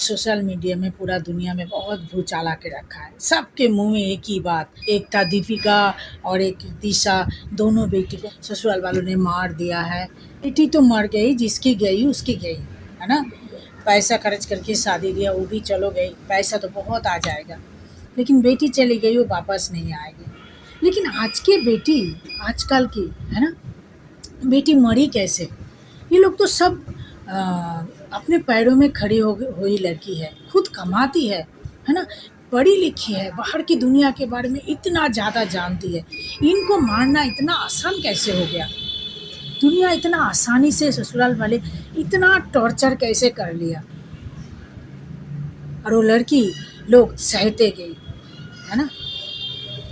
Social media में पूरा दुनिया में बहुत भूचाल आके रखा है। सबके मुँह में एक ही बात, एक था दीपिका और एक दिशा, दोनों बेटी को ससुराल वालों ने मार दिया है। बेटी तो मर गई, जिसकी गई उसकी गई, है ना? पैसा खर्च करके शादी दिया, वो भी चलो गई, पैसा तो बहुत आ जाएगा, लेकिन बेटी चली गई, वो वापस नहीं आएगी। लेकिन आज की बेटी, आजकल की, है ना, बेटी मरी कैसे? ये लोग तो सब अपने पैरों में खड़ी हो हुई लड़की है, खुद कमाती है ना, पढ़ी लिखी है, बाहर की दुनिया के बारे में इतना ज़्यादा जानती है। इनको मारना इतना आसान कैसे हो गया? दुनिया इतना आसानी से ससुराल वाले इतना टॉर्चर कैसे कर लिया? और वो लड़की लोग सहते गई, है ना?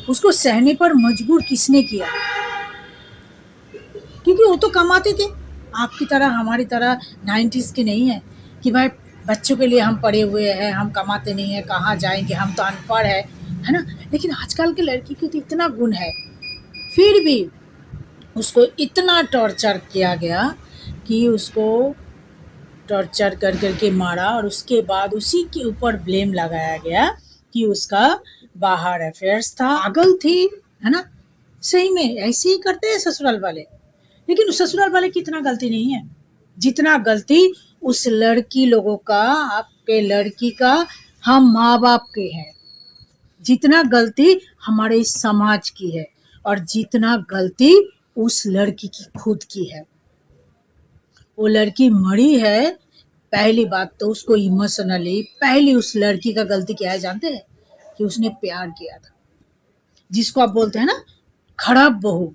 उसको सहने पर मजबूर किसने किया? क्योंकि वो तो कमाते थे, आपकी तरह हमारी तरह 90s की नहीं है कि भाई बच्चों के लिए हम पढ़े हुए हैं, हम कमाते नहीं हैं, कहाँ जाएंगे, हम तो अनपढ़ है ना? लेकिन आजकल की लड़की को तो इतना गुण है, फिर भी उसको इतना टॉर्चर किया गया कि उसको टॉर्चर कर करके मारा, और उसके बाद उसी के ऊपर ब्लेम लगाया गया कि उसका बाहर अफेयर्स था, पागल थी, है ना? सही में ऐसे ही करते हैं ससुराल वाले। लेकिन ससुराल वाले की इतना गलती नहीं है जितना गलती उस लड़की लोगों का, आपके लड़की का, हम माँ बाप के है। जितना गलती हमारे समाज की है और जितना गलती उस लड़की की खुद की है। वो लड़की मरी है, पहली बात तो उसको इमोशनली, पहली उस लड़की का गलती क्या है जानते हैं? कि उसने प्यार किया था, जिसको आप बोलते हैं ना खराब बहू,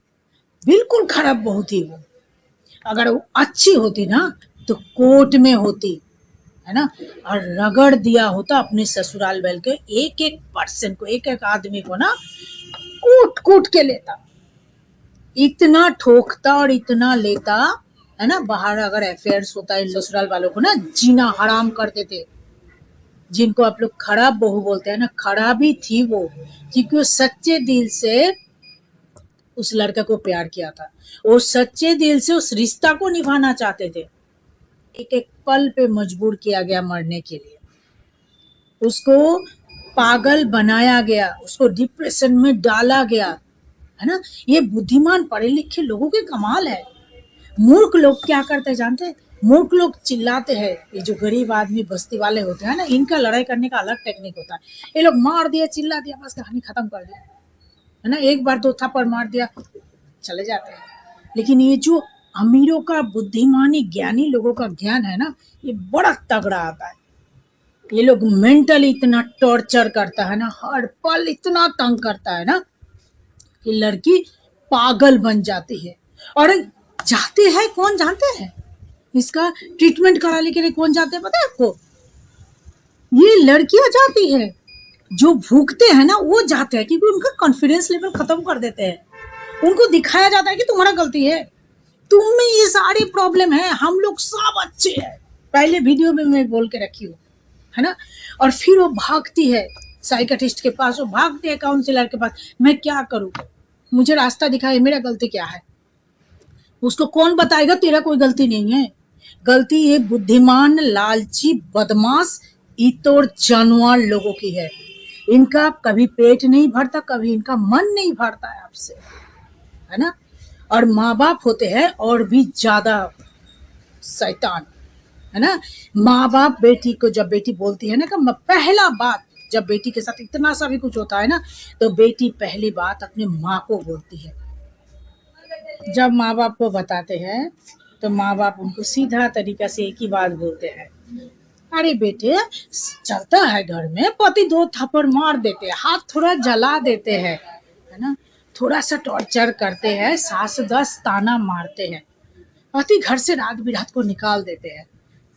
बिल्कुल खराब बहू थी वो। अगर वो अच्छी होती ना तो कोर्ट में होती, है ना, और रगड़ दिया होता अपने ससुराल वाले के एक एक पर्सन को, एक एक आदमी को ना कूट कूट के लेता, इतना ठोकता और इतना लेता, है ना। बाहर अगर अफेयर्स होता है ससुराल वालों को ना जीना हराम करते थे, जिनको आप लोग खराब बहू बोलते हैं ना, खराबी थी वो, क्योंकि वो सच्चे दिल से उस लड़का को प्यार किया था, वो सच्चे दिल से उस रिश्ता को निभाना चाहते थे। एक एक पल पे मजबूर किया गया मरने के लिए, उसको पागल बनाया गया, उसको डिप्रेशन में डाला गया, है ना। ये बुद्धिमान पढ़े लिखे लोगों के कमाल है। मूर्ख लोग क्या करते हैं जानते हैं? मूर्ख लोग चिल्लाते हैं, ये जो गरीब आदमी बस्ती वाले होते हैं ना, इनका लड़ाई करने का अलग टेक्निक होता है। ये लोग मार दिया, चिल्ला दिया, बस कहानी खत्म कर दिया, है ना, एक बार दो थप्पड़ मार दिया, चले जाते हैं। लेकिन ये जो अमीरों का बुद्धिमानी, ज्ञानी लोगों का ज्ञान है ना, ये बड़ा तगड़ा आता है। ये लोग मेंटली इतना टॉर्चर करता है ना, हर पल इतना तंग करता है ना कि लड़की पागल बन जाती है। और जाते हैं कौन जानते हैं? इसका ट्रीटमेंट कराने के लिए कौन जाते हैं पता है आपको? ये लड़कियां जाती है, जो भूखते हैं ना वो जाते हैं, क्योंकि उनका कॉन्फिडेंस लेवल खत्म कर देते हैं। उनको दिखाया जाता है कि तुम्हारा गलती है, तुम में ये सारी प्रॉब्लम है, हम लोग सब अच्छे हैं। पहले वीडियो में मैं बोल के रखी हूँ, है ना। और फिर वो भागती है साइकियाट्रिस्ट के पास, वो भागती है काउंसलर के पास, मैं क्या करूँ, मुझे रास्ता दिखाए, मेरा गलती क्या है? उसको कौन बताएगा तेरा कोई गलती नहीं है? गलती ये बुद्धिमान, लालची, बदमाश, इतोड़ जानवर लोगों की है। इनका कभी पेट नहीं भरता, कभी इनका मन नहीं भरता है आपसे, है ना। और माँ बाप होते हैं और भी ज्यादा शैतान, है ना। माँ बाप बेटी को, जब बेटी बोलती है ना कि पहला बात, जब बेटी के साथ इतना सा भी कुछ होता है ना, तो बेटी पहली बात अपने माँ को बोलती है। जब माँ बाप को बताते हैं तो माँ बाप उनको सीधा तरीका से एक ही बात बोलते हैं, अरे बेटे चलता है घर में, पति दो थप्पड़ मार देते हैं, हाथ थोड़ा जला देते हैं, है ना, थोड़ा सा टॉर्चर करते हैं, सास 10 ताना मारते हैं, पति घर से रात बिरात को निकाल देते हैं,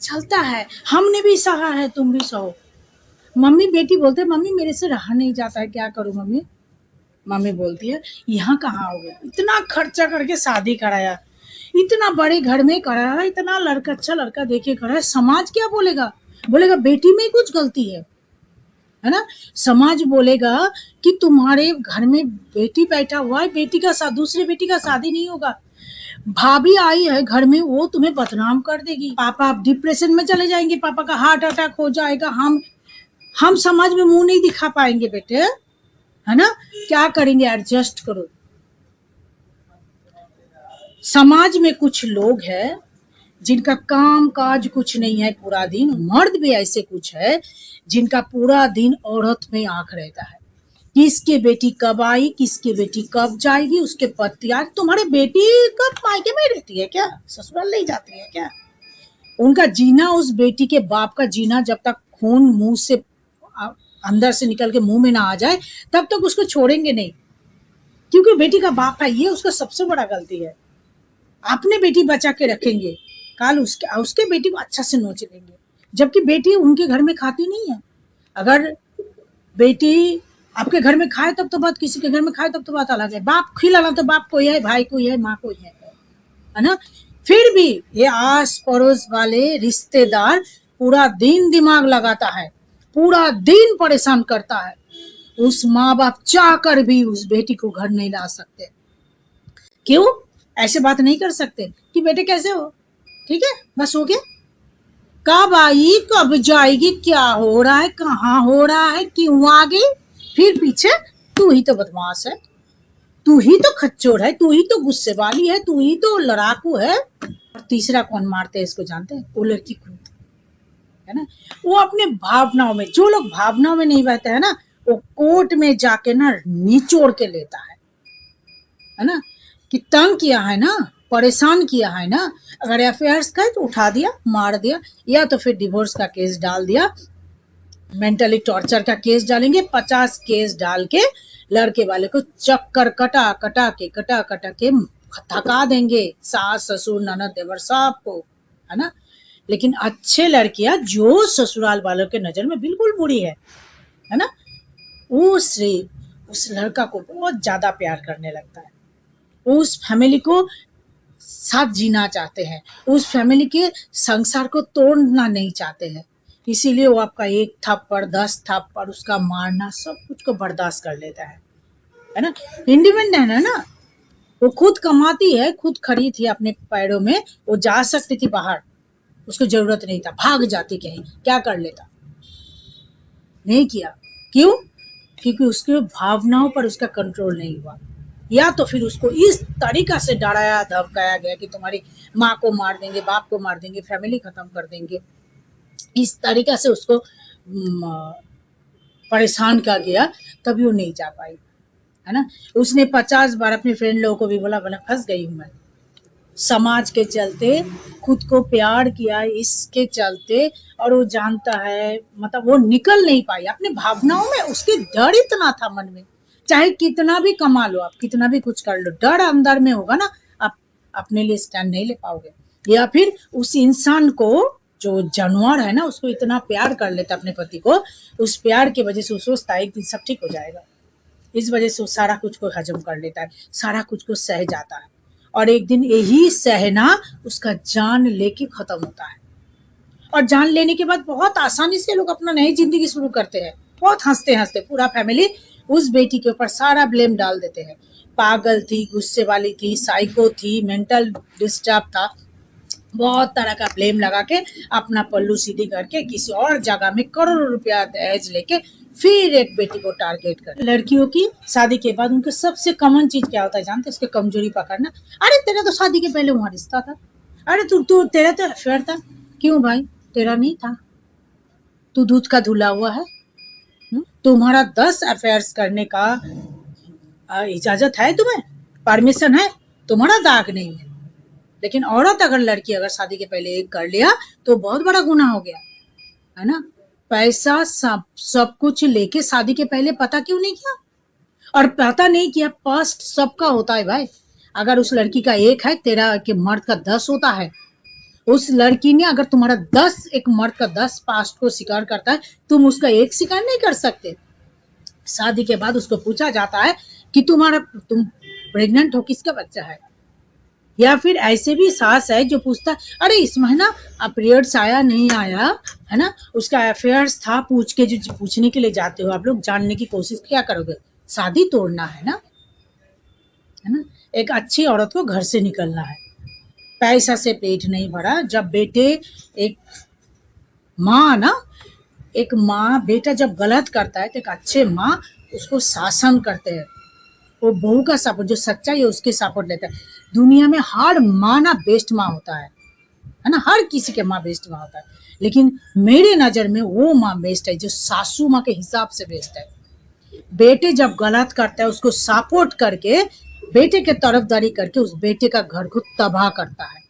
चलता है, हमने भी सहा है, तुम भी सहो। मम्मी, बेटी बोलते हैं मम्मी मेरे से रहा नहीं जाता है, क्या करूं मम्मी? मम्मी बोलती है यहाँ कहाँ हो गया, इतना खर्चा करके शादी कराया, इतना बड़े घर में कराया, इतना लड़का, अच्छा लड़का देके कराया, समाज क्या बोलेगा? बोलेगा बेटी में कुछ गलती है ना। समाज बोलेगा कि तुम्हारे घर में बेटी बैठा हुआ है, बेटी का दूसरे बेटी का शादी नहीं होगा। भाभी आई है घर में, वो तुम्हें बदनाम कर देगी, पापा आप डिप्रेशन में चले जाएंगे, पापा का हार्ट अटैक हो जाएगा, हम समाज में मुंह नहीं दिखा पाएंगे बेटे, है ना। क्या करेंगे, एडजस्ट करो। समाज में कुछ लोग हैं जिनका काम काज कुछ नहीं है पूरा दिन, मर्द भी ऐसे कुछ है जिनका पूरा दिन औरत में आंख रहता है, किसके बेटी कब आई, किसके बेटी कब जाएगी, उसके पति। आज तुम्हारे बेटी कब मायके में रहती है क्या, ससुराल नहीं जाती है क्या? उनका जीना, उस बेटी के बाप का जीना, जब तक खून मुंह से अंदर से निकल के मुंह में ना आ जाए तब तक उसको छोड़ेंगे नहीं, क्योंकि बेटी का बाप है, ये उसका सबसे बड़ा गलती है। अपने बेटी बचा के रखेंगे, कल उसके बेटी को अच्छा से नोच लेंगे, जबकि बेटी उनके घर में खाती नहीं है। अगर बेटी आपके घर में खाए तब तो बात, किसी के घर में खाए तब तो बात अलग है। बाप खिलाना तो बाप को ही है, भाई को ही है, माँ को ही है ना। फिर भी ये आस पड़ोस वाले रिश्तेदार पूरा दिन दिमाग लगाता है, पूरा दिन परेशान करता है। उस माँ बाप चाह कर भी उस बेटी को घर नहीं ला सकते। क्यों? ऐसे बात नहीं कर सकते कि बेटे कैसे हो, ठीक है, बस हो गया। कब आई, कब जाएगी, क्या हो रहा है, कहाँ हो रहा है, क्यों आ गई, फिर पीछे तू ही तो बदमाश है, तू ही तो खच्चोर है, तू ही तो गुस्से वाली है, तू ही तो लड़ाकू है। और तीसरा कौन मारते हैं इसको जानते हैं? वो लड़की खुद, है ना। वो अपने भावनाओं में, जो लोग भावनाओं में नहीं बहते हैं ना, वो कोर्ट में जाके ना निचोड़ के लेता है ना, कि तंग किया है ना, परेशान किया है ना, अगर एफआईआर का तो उठा दिया, मार दिया, या तो फिर डिवोर्स का केस डाल दिया, मेंटली टॉर्चर का केस डालेंगे, 50 केस डाल के लड़के वाले को चक्कर कटा कटा के थका देंगे, सास ससुर ननद देवर सबको, है ना। लेकिन अच्छे लड़कियां जो ससुराल वालों के नजर में बिल्कुल बुरी है ना, उस लड़का को बहुत ज्यादा प्यार करने लगता है, उस फैमिली को साथ जीना चाहते हैं, उस फैमिली के संसार को तोड़ना नहीं चाहते हैं, इसीलिए वो आपका 1 थप्पड़ 10 थप्पड़ उसका मारना सब कुछ को बर्दाश्त कर लेता है ना। इंडिपेंडेंट है ना, वो खुद कमाती है, खुद खड़ी थी अपने पैरों में, वो जा सकती थी बाहर, उसको जरूरत नहीं था, भाग जाती कहीं, क्या कर लेता, नहीं किया। क्यों? क्योंकि उसके भावनाओं पर उसका कंट्रोल नहीं हुआ, या तो फिर उसको इस तरीका से डराया धमकाया गया कि तुम्हारी माँ को मार देंगे, बाप को मार देंगे, फैमिली खत्म कर देंगे, इस तरीका से उसको परेशान किया गया, तभी वो नहीं जा पाई, है ना। उसने 50 बार अपने फ्रेंड लोगों को भी बोला फंस गई हूँ मैं, समाज के चलते, खुद को प्यार किया इसके चलते, और वो जानता है, मतलब वो निकल नहीं पाई अपने भावनाओं में, उसके डर इतना था मन में, चाहे कितना भी कमा लो आप, कितना भी कुछ कर लो, डर अंदर में होगा ना, आप अपने लिए स्टैंड नहीं ले पाओगे। या फिर उस इंसान को, जो जानवर है ना, उसको इतना प्यार कर लेता अपने पति को, उस प्यार की वजह से सोचता है एक दिन सब ठीक हो जाएगा, इस वजह से वो सारा कुछ को हजम कर लेता है, सारा कुछ को सह जाता है, और एक दिन यही सहना उसका जान लेके खत्म होता है। और जान लेने के बाद बहुत आसानी से लोग अपना नई जिंदगी शुरू करते हैं, बहुत हंसते हंसते, पूरा फैमिली उस बेटी के ऊपर सारा ब्लेम डाल देते हैं, पागल थी, गुस्से वाली थी, साइको थी, मेंटल डिस्टर्ब था, बहुत तरह का ब्लेम लगा के अपना पल्लू सीधी करके किसी और जगह में करोड़ों रुपया दहेज लेके फिर एक बेटी को टारगेट कर। लड़कियों की शादी के बाद उनके सबसे कॉमन चीज क्या होता है जानते? उसके कमजोरी पकड़ना। अरे तेरा तो शादी के पहले वहां रिश्ता था, अरे तू तेरा तो अफेयर था। क्यों भाई? तेरा नहीं था, तू दूध का धुला हुआ है। तुम्हारा 10 अफेयर्स करने का इजाजत है, तुम्हें परमिशन है, तुम्हारा दाग नहीं है। लेकिन औरत अगर, लड़की अगर शादी के पहले एक कर लिया तो बहुत बड़ा गुनाह हो गया, है ना। पैसा सब कुछ लेके शादी के पहले पता क्यों नहीं किया? और पता नहीं किया, पास्ट सबका होता है भाई। अगर उस लड़की का 1 है, तेरा के मर्द का 10 होता है। उस लड़की ने अगर तुम्हारा 10, एक मर्द का 10 पास्ट को स्वीकार करता है, तुम उसका 1 स्वीकार नहीं कर सकते। शादी के बाद उसको पूछा जाता है कि तुम प्रेग्नेंट हो, किसका बच्चा है। या फिर ऐसे भी सास है जो पूछता है, अरे इस महीना पीरियड्स आया नहीं आया, है ना, उसका अफेयर्स था, पूछने के लिए जाते हो आप लोग, जानने की कोशिश क्या करोगे? शादी तोड़ना है ना, एक अच्छी औरत को घर से निकलना है, पैसा से पेट नहीं भरा। जब बेटे एक माँ ना एक माँ बेटा जब गलत करता है तो एक अच्छे माँ उसको शासन करते हैं, वो बहू का सपोर्ट जो सच्चाई है उसके सपोर्ट लेता है। दुनिया में हर माँ ना बेस्ट माँ होता है ना, हर किसी के माँ बेस्ट माँ होता है, लेकिन मेरे नजर में वो माँ बेस्ट है जो सासू माँ के हिसाब से बेस्ट है। बेटे जब गलत करता है उसको सपोर्ट करके बेटे के तरफदारी करके उस बेटे का घर को तबाह करता है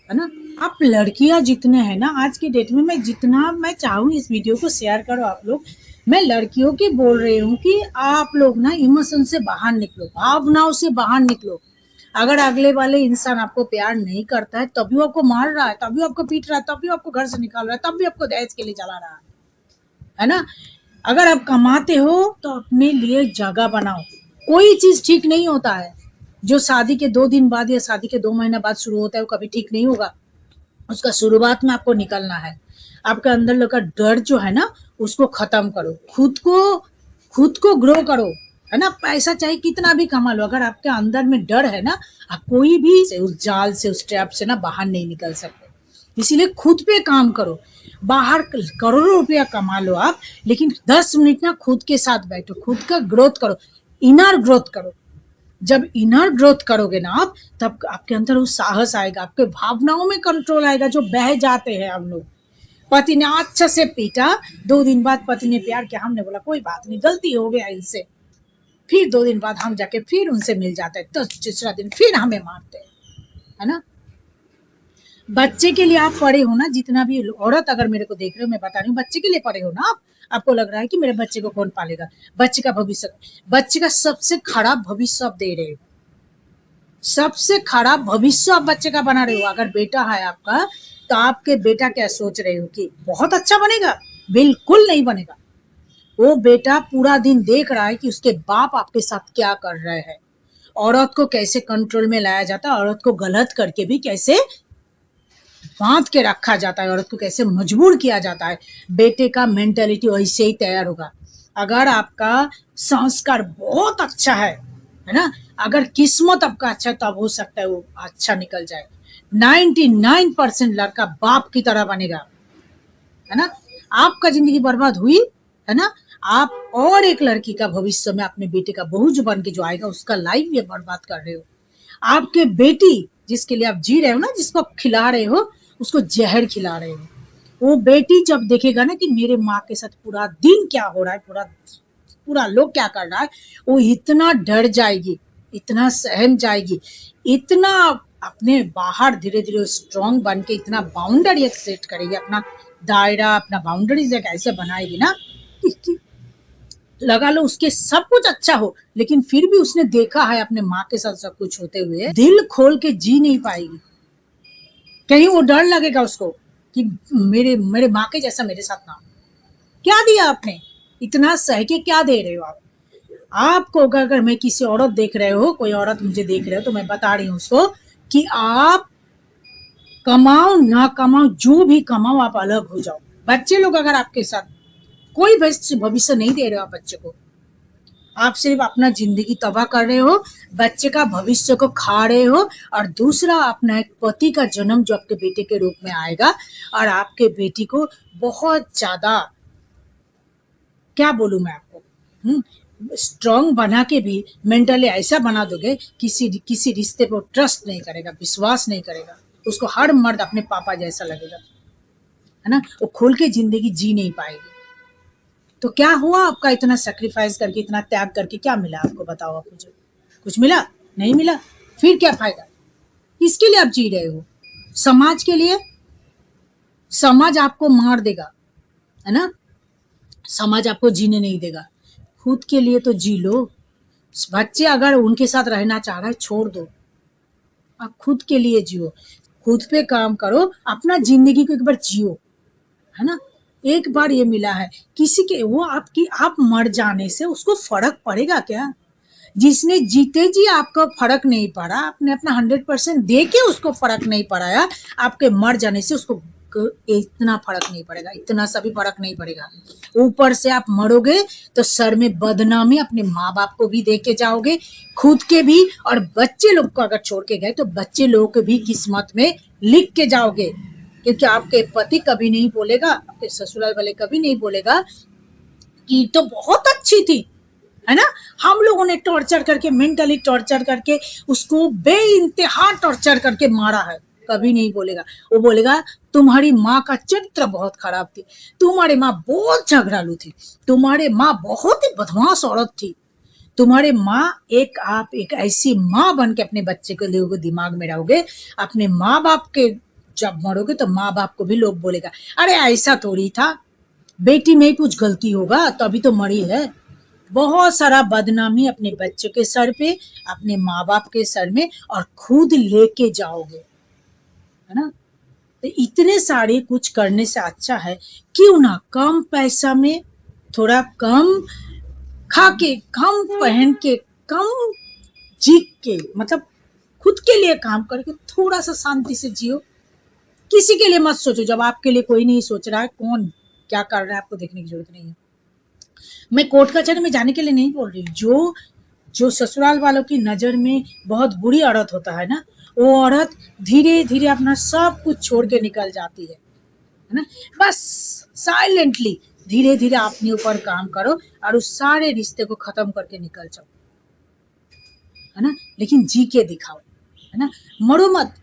ना। आप लड़कियां जितने हैं ना आज की डेट में, मैं जितना मैं चाहूँ इस वीडियो को शेयर करो आप लोग, मैं लड़कियों की बोल रही हूँ कि आप लोग ना इमोशन से बाहर निकलो, भावनाओं से बाहर निकलो। अगर अगले वाले इंसान आपको प्यार नहीं करता है तभी वो आपको मार रहा है, तभी आपको पीट रहा है, तभी आपको घर से निकाल रहा है, तभी आपको दहेज के लिए चला रहा है ना। अगर आप कमाते हो तो अपने लिए जगह बनाओ। कोई चीज ठीक नहीं होता है जो शादी के 2 दिन बाद या शादी के 2 महीने बाद शुरू होता है वो कभी ठीक नहीं होगा। उसका शुरुआत में आपको निकलना है। आपके अंदर लगा डर जो है ना उसको खत्म करो, खुद को ग्रो करो, है ना। पैसा चाहे कितना भी कमा लो, अगर आपके अंदर में डर है ना, आप कोई भी उस जाल से उस ट्रैप से ना बाहर नहीं निकल सकते। इसीलिए खुद पे काम करो। बाहर करोड़ों रुपया कमा लो आप, लेकिन 10 मिनट ना खुद के साथ बैठो, खुद का ग्रोथ करो, इनर ग्रोथ करो। जब इनर ग्रोथ करोगे ना आप, तब आपके अंदर वो साहस आएगा, आपके भावनाओं में कंट्रोल आएगा जो बह जाते हैं हम लोग। पति ने अच्छा से पीटा, 2 दिन बाद पति ने प्यार किया, हमने बोला कोई बात नहीं, गलती हो गया इनसे। फिर 2 दिन बाद हम जाके फिर उनसे मिल जाते हैं, तो तीसरा दिन फिर हमें मारते हैं, है ना। बच्चे के लिए आप पढ़े हो ना, जितना भी औरत अगर मेरे को देख रहे हो, मैं बता रही हूँ, बच्चे के लिए पढ़े हो ना आप। आपको लग रहा है कि मेरे बच्चे को कौन पालेगा, बच्चे का भविष्य, बच्चे का सबसे खराब भविष्य आप दे रहे हो, सबसे खराब भविष्य आप बच्चे का बना रहे हो। अगर बेटा है आपका तो आपके बेटा क्या सोच रहे हो कि बहुत अच्छा बनेगा? बिल्कुल नहीं बनेगा। वो बेटा पूरा दिन देख रहा है कि उसके बाप आपके साथ क्या कर रहे हैं, औरत को कैसे कंट्रोल में लाया जाता है, औरत को गलत करके भी कैसे बांध के रखा जाता है, औरत को कैसे मजबूर किया जाता है। बेटे का मेंटेलिटी वैसे ही तैयार होगा। अगर आपका संस्कार बहुत अच्छा है ना, अगर किस्मत आपका अच्छा है तब हो सकता है वो अच्छा निकल जाए। 99% लड़का बाप की तरह बनेगा, है ना। आपका जिंदगी बर्बाद हुई, है ना, आप और एक लड़की का भविष्य में अपने बेटे का बहू जो बन के जो आएगा उसका लाइफ ये बर्बाद कर रहे हो। आपके बेटी जिसके लिए आप जी रहे हो ना, जिसको आप खिला रहे हो, उसको जहर खिला रहे हो। वो बेटी जब देखेगा ना कि मेरे माँ के साथ पूरा दिन क्या हो रहा है, पूरा लोग क्या कर रहा है, वो इतना डर जाएगी, इतना सहम जाएगी, इतना अपने बाहर धीरे धीरे स्ट्रॉन्ग बन के इतना बाउंड्री सेट करेगी, अपना दायरा, अपना बाउंड्रीज एक ऐसे बनाएगी ना कि लगा लो उसके सब कुछ अच्छा हो, लेकिन फिर भी उसने देखा है अपने माँ के साथ सब कुछ होते हुए, दिल खोल के जी नहीं पाएगी। कहीं वो डर लगेगा उसको कि मेरे माँ के जैसा मेरे साथ ना हो। क्या दिया आपने, इतना सह के क्या दे रहे हो आप? आपको अगर मैं किसी औरत देख रहे हो, कोई औरत मुझे देख रहे हो, तो मैं बता रही हूँ उसको कि आप कमाओ ना कमाओ, जो भी कमाओ आप अलग हो जाओ। बच्चे लोग अगर आपके साथ कोई भविष्य नहीं दे रहे हो आप बच्चे को, आप सिर्फ अपना जिंदगी तबाह कर रहे हो, बच्चे का भविष्य को खा रहे हो। और दूसरा, अपना एक पति का जन्म जो आपके बेटे के रूप में आएगा, और आपके बेटी को बहुत ज्यादा, क्या बोलूं मैं आपको, स्ट्रॉन्ग बना के भी मेंटली ऐसा बना दोगे किसी रिश्ते पर ट्रस्ट नहीं करेगा, विश्वास नहीं करेगा, उसको हर मर्द अपने पापा जैसा लगेगा, है ना। वो खुल के जिंदगी जी नहीं पाएगी। तो क्या हुआ आपका, इतना सेक्रीफाइस करके, इतना त्याग करके क्या मिला आपको, बताओ आप मुझे। कुछ मिला? नहीं मिला। फिर क्या फायदा? किसके लिए आप जी रहे हो? समाज के लिए? समाज आपको मार देगा, है ना, समाज आपको जीने नहीं देगा। खुद के लिए तो जी लो। बच्चे अगर उनके साथ रहना चाह रहा है छोड़ दो, आप खुद के लिए जियो, खुद पे काम करो, अपना जिंदगी को एक बार जियो, है ना। एक बार ये मिला है, किसी के वो आप मर जाने से उसको फर्क पड़ेगा क्या? जिसने जीते जी आपको फर्क नहीं पड़ा, आपने अपना 100% दे के उसको फर्क नहीं पड़ाया, आपके मर जाने से उसको इतना फर्क नहीं पड़ेगा, इतना सा भी फर्क नहीं पड़ेगा। ऊपर से आप मरोगे तो सर में बदनामी अपने माँ बाप को भी दे के जाओगे, खुद के भी, और बच्चे लोग को अगर छोड़ के गए तो बच्चे लोगों के भी किस्मत में लिख के जाओगे। क्योंकि आपके पति कभी नहीं बोलेगा, आपके ससुराल वाले कभी नहीं बोलेगा कि तो बहुत अच्छी थी, है ना। हम लोगों ने टॉर्चर करके, मेंटली टॉर्चर करके उसको बेइंतहा टॉर्चर करके मारा है, कभी नहीं बोलेगा। वो बोलेगा तुम्हारी माँ का चरित्र बहुत खराब थी, तुम्हारी माँ बहुत झगड़ालू थी, तुम्हारी माँ बहुत ही बदमाश औरत थी, तुम्हारे माँ आप एक ऐसी माँ बन के अपने बच्चे को लोगों दिमाग में रहोगे। अपने माँ बाप के जब मरोगे तो माँ बाप को भी लोग बोलेगा अरे ऐसा थोड़ी था, बेटी में कुछ गलती होगा तभी तो मरी है। बहुत सारा बदनामी अपने बच्चों के सर पे, अपने माँ बाप के सर में, और खुद लेके जाओगे, है ना। तो इतने सारे कुछ करने से अच्छा है क्यों ना कम पैसा में, थोड़ा कम खा के, कम पहन के, कम जी के, मतलब खुद के लिए काम करके थोड़ा सा शांति से जियो। किसी के लिए मत सोचो, जब आपके लिए कोई नहीं सोच रहा है, कौन क्या कर रहा है आपको देखने की जरूरत नहीं है। मैं कोर्ट कचहरी में जाने के लिए नहीं बोल रही, जो ससुराल वालों की नजर में बहुत बुरी औरत होता है ना, वो औरत धीरे धीरे अपना सब कुछ छोड़ के निकल जाती है ना। बस साइलेंटली धीरे धीरे अपने ऊपर काम करो और उस सारे रिश्ते को खत्म करके निकल जाओ, है ना। लेकिन जी के दिखाओ, है ना, मरो मत।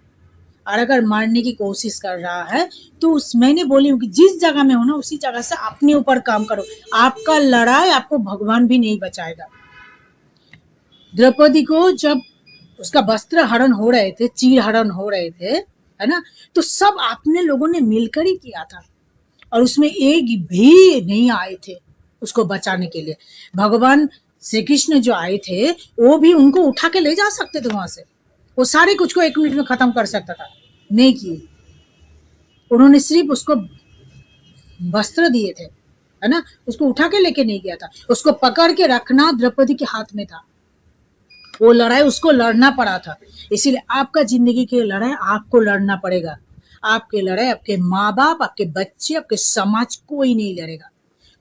और अगर मारने की कोशिश कर रहा है तो उस, मैंने बोली हूँ कि जिस जगह में हो ना उसी जगह से अपने ऊपर काम करो। आपका लड़ाई आपको भगवान भी नहीं बचाएगा। द्रौपदी को जब उसका वस्त्र हरण हो रहे थे, चीर हरण हो रहे थे, है ना, तो सब आपने लोगों ने मिलकर ही किया था, और उसमें एक भी नहीं आए थे उसको बचाने के लिए। भगवान श्री कृष्ण जो आए थे वो भी उनको उठा के ले जा सकते थे वहां से, वो सारे कुछ को 1 मिनट में खत्म कर सकता था, नहीं किए। उन्होंने सिर्फ उसको वस्त्र दिए थे, है ना, उसको उठा के लेके नहीं गया था। उसको पकड़ के रखना द्रौपदी के हाथ में था, वो लड़ाई उसको लड़ना पड़ा था। इसीलिए आपका जिंदगी की लड़ाई आपको लड़ना पड़ेगा। आपके लड़ाई आपके माँ बाप, आपके बच्चे, आपके समाज कोई नहीं लड़ेगा।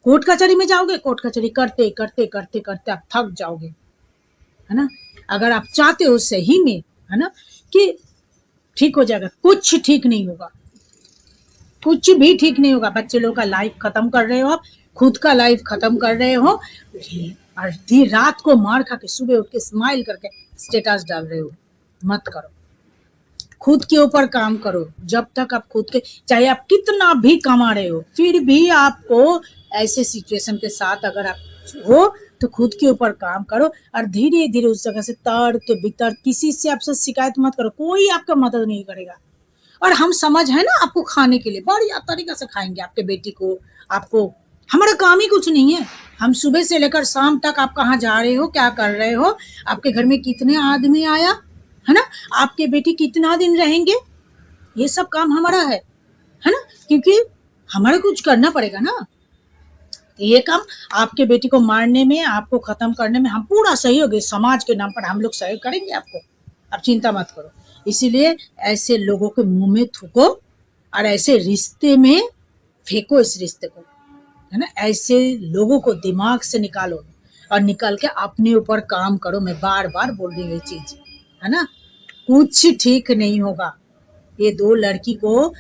कोर्ट कचहरी में जाओगे, कोर्ट कचहरी करते करते करते करते आप थक जाओगे, है ना। अगर आप चाहते हो सही में, है ना, कि ठीक हो जाएगा, कुछ ठीक नहीं होगा, कुछ भी ठीक नहीं होगा। बच्चे लोग का लाइफ खत्म कर रहे हो आप, खुद का लाइफ खत्म कर रहे हो, और रात को मार खा के सुबह उठ के स्माइल करके स्टेटस डाल रहे हो। मत करो, खुद के ऊपर काम करो। जब तक आप खुद के, चाहे आप कितना भी कमा रहे हो, फिर भी आपको ऐसे सिचुएशन के साथ अगर आप हो तो खुद के ऊपर काम करो, और धीरे धीरे उस जगह से तर्क बितर्क, किसी से आपसे शिकायत मत करो, कोई आपका मदद नहीं करेगा। और हम समझ है ना आपको खाने के लिए बढ़िया तरीका से खाएंगे आपके बेटी को, आपको। हमारा काम ही कुछ नहीं है, हम सुबह से लेकर शाम तक आप कहाँ जा रहे हो, क्या कर रहे हो, आपके घर में कितने आदमी आया, है ना, आपके बेटी कितना दिन रहेंगे, ये सब काम हमारा है ना, क्योंकि हमारा कुछ करना पड़ेगा ना। ये काम आपके बेटी को मारने में, आपको खत्म करने में हम पूरा सहयोग, समाज के नाम पर हम लोग सहयोग करेंगे आपको, आप चिंता मत करो। इसीलिए ऐसे लोगों के मुंह में थूको और ऐसे रिश्ते में फेंको इस रिश्ते को, है ना। ऐसे लोगों को दिमाग से निकालो और निकाल के अपने ऊपर काम करो। मैं बार बार बोल रही हूँ ये चीज, है ना। कुछ ठीक नहीं होगा। ये 2 लड़की को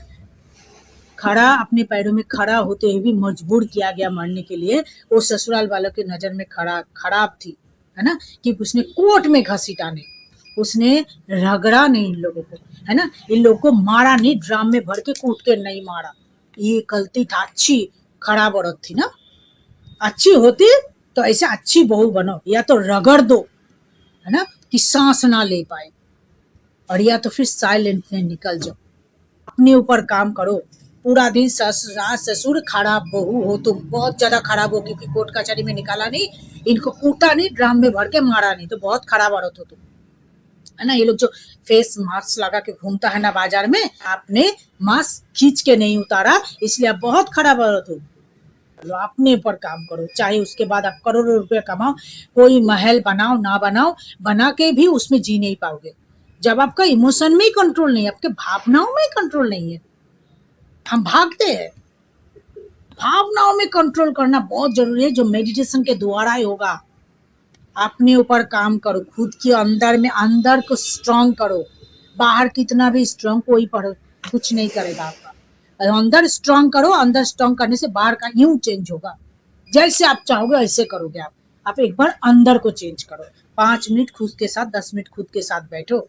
खड़ा, अपने पैरों में खड़ा होते हुए भी मजबूर किया गया मरने के लिए। वो ससुराल वालों की नजर में खराब थी, है ना, कि उसने कोर्ट में घसीटा नहीं, उसने रगड़ा नहीं इन लोगों को, है ना, इन लोगों को मारा नहीं, ड्राम में भर के कूट के नहीं मारा। ये गलती था। अच्छी खराब औरत थी ना, अच्छी होती तो ऐसे अच्छी बहू बनो, या तो रगड़ दो, है ना, कि सांस ना ले पाए, और या तो फिर साइलेंट में निकल जाओ। अपने ऊपर काम करो। पूरा दिन सास ससुर खराब बहू हो तुम, बहुत ज्यादा खराब हो, क्योंकि कोर्ट कचहरी में निकाला नहीं, इनको कूटा नहीं, ड्राम में भर के मारा नहीं, तो बहुत खराब औरत हो तुम, है ना। ये लोग जो फेस मास्क लगा के घूमता है ना बाजार में, आपने मास्क खींच के नहीं उतारा, इसलिए आप बहुत खराब औरत हो। अपने ऊपर काम करो, चाहे उसके बाद आप करोड़ों रुपए कमाओ, कोई महल बनाओ ना बनाओ, बना के भी उसमें जी नहीं पाओगे जब आपका इमोशन में ही कंट्रोल नहीं है, आपके भावनाओं में ही कंट्रोल नहीं है। हम भागते हैं। भावनाओं में कंट्रोल करना बहुत जरूरी है, जो मेडिटेशन के द्वारा ही होगा। अपने ऊपर काम करो, खुद के अंदर में अंदर को स्ट्रांग करो। बाहर कितना भी स्ट्रांग कोई पढ़ो कुछ नहीं करेगा आपका। अंदर स्ट्रांग करो, अंदर स्ट्रांग करने से बाहर का यूं चेंज होगा। जैसे आप चाहोगे ऐसे करोगे आप एक बार अंदर को चेंज करो। 5 मिनट खुद के साथ, 10 मिनट खुद के साथ बैठो।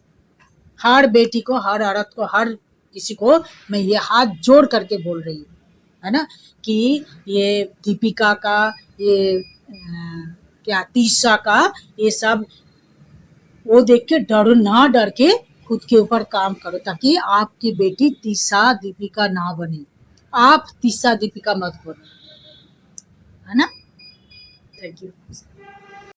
हर बेटी को, हर औरत को, हर किसी को मैं ये हाथ जोड़ करके बोल रही हूँ, है ना, कि ये दीपिका का, ये क्या तीशा का, ये सब वो देख के डरो ना, डर के खुद के ऊपर काम करो, ताकि आपकी बेटी तीशा दीपिका ना बने। आप तीशा दीपिका मत बनो, है ना। Thank you.